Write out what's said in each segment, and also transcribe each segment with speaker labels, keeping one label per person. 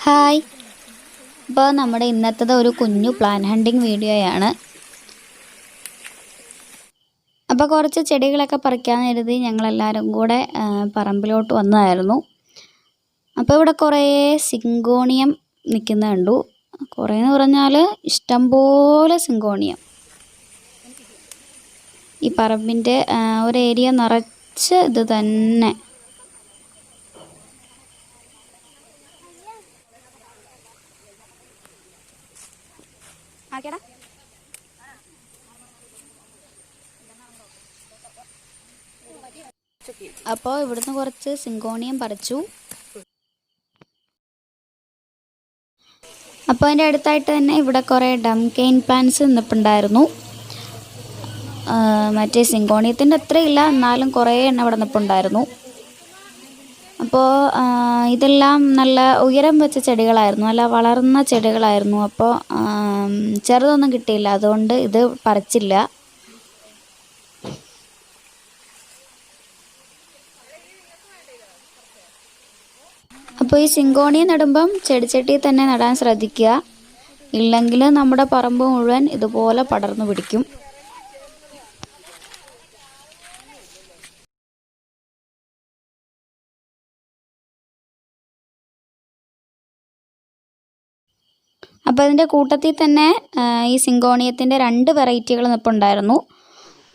Speaker 1: Hi. ഇപ്പോൾ നമ്മുടെ ഇന്നത്തേത് ഒരു കുഞ്ഞു പ്ലാൻ ഹണ്ടിങ് വീഡിയോയാണ്. അപ്പോൾ കുറച്ച് ചെടികളൊക്കെ പറിക്കാൻ കരുതി ഞങ്ങളെല്ലാവരും കൂടെ പറമ്പിലോട്ട് വന്നതായിരുന്നു. അപ്പോൾ ഇവിടെ കുറേ സിങ്കോണിയം നിൽക്കുന്നത് കണ്ടു. കുറേ എന്ന് പറഞ്ഞാൽ ഇഷ്ടംപോലെ സിങ്കോണിയം. ഈ പറമ്പിൻ്റെ ഒരു ഏരിയ നിറച്ച് ഇത് തന്നെ. അപ്പോൾ ഇവിടുന്ന് കുറച്ച് സിങ്കോണിയം പറിച്ചു. അപ്പോൾ അതിൻ്റെ അടുത്തായിട്ട് തന്നെ ഇവിടെ കുറേ ഡംകെയിൻ പ്ലാന്റ്സ് നിൽപ്പുണ്ടായിരുന്നു. മറ്റേ സിങ്കോണിയത്തിൻ്റെ അത്രയില്ല, എന്നാലും കുറേ എണ്ണം ഇവിടെ നിൽപ്പുണ്ടായിരുന്നു. അപ്പോൾ ഇതെല്ലാം നല്ല ഉയരം വെച്ച ചെടികളായിരുന്നു, നല്ല വളർന്ന ചെടികളായിരുന്നു. അപ്പോൾ ചെറുതൊന്നും കിട്ടിയില്ല, അതുകൊണ്ട് ഇത് പറിച്ചില്ല. അപ്പോൾ ഈ സിങ്കോണിയം നടുമ്പം ചെടിച്ചട്ടിയിൽ തന്നെ നടാൻ ശ്രദ്ധിക്കുക, ഇല്ലെങ്കിൽ നമ്മുടെ പറമ്പ് മുഴുവൻ ഇതുപോലെ പടർന്നു പിടിക്കും. അപ്പോൾ അതിൻ്റെ കൂട്ടത്തിൽ തന്നെ ഈ സിങ്കോണിയത്തിൻ്റെ 2 വെറൈറ്റികൾ നിൽപ്പുണ്ടായിരുന്നു.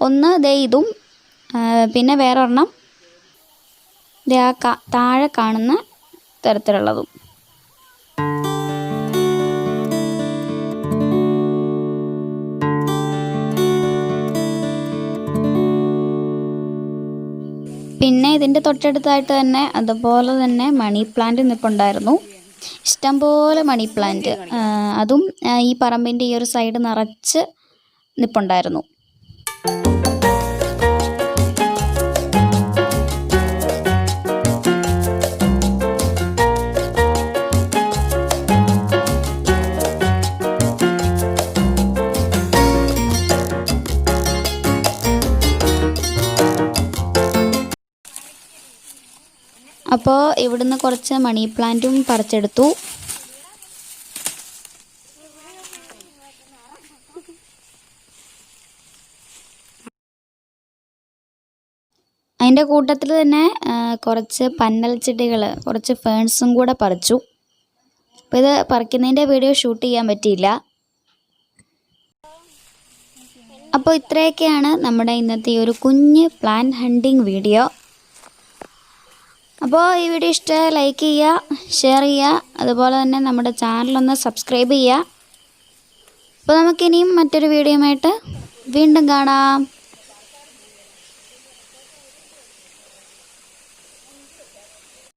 Speaker 1: ഒന്ന് ദേ ഇതും, പിന്നെ വേറൊരെണ്ണം ദേ ആ താഴെ കാണുന്ന തരത്തിലുള്ളതും. പിന്നെ ഇതിൻ്റെ തൊട്ടടുത്തായിട്ട് തന്നെ അതുപോലെ തന്നെ മണി പ്ലാന്റ് നിൽപ്പുണ്ടായിരുന്നു. ഇഷ്ടംപോലെ മണി പ്ലാന്റ്, അതും ഈ പറമ്പിൻ്റെ ഈ ഒരു സൈഡ് നിറച്ച് നിൽപ്പുണ്ടായിരുന്നു. അപ്പോൾ ഇവിടുന്ന് കുറച്ച് മണി പ്ലാന്റും പറിച്ചെടുത്തു. അതിൻ്റെ കൂട്ടത്തിൽ തന്നെ കുറച്ച് പന്നൽ ചെടികൾ, കുറച്ച് ഫേൺസും കൂടെ പറിച്ചു. അപ്പോൾ ഇത് പറിക്കുന്നതിൻ്റെ വീഡിയോ ഷൂട്ട് ചെയ്യാൻ പറ്റിയില്ല. അപ്പോൾ ഇത്രയൊക്കെയാണ് നമ്മുടെ ഇന്നത്തെ ഈ ഒരു കുഞ്ഞ് പ്ലാൻ ഹണ്ടിങ് വീഡിയോ. അപ്പോൾ ഈ വീഡിയോ ഇഷ്ടമായി ലൈക്ക് ചെയ്യുക, ഷെയർ ചെയ്യുക, അതുപോലെ തന്നെ നമ്മുടെ ചാനലൊന്ന് സബ്സ്ക്രൈബ് ചെയ്യുക. അപ്പോൾ നമുക്കിനിയും മറ്റൊരു വീഡിയോയുമായിട്ട് വീണ്ടും കാണാം.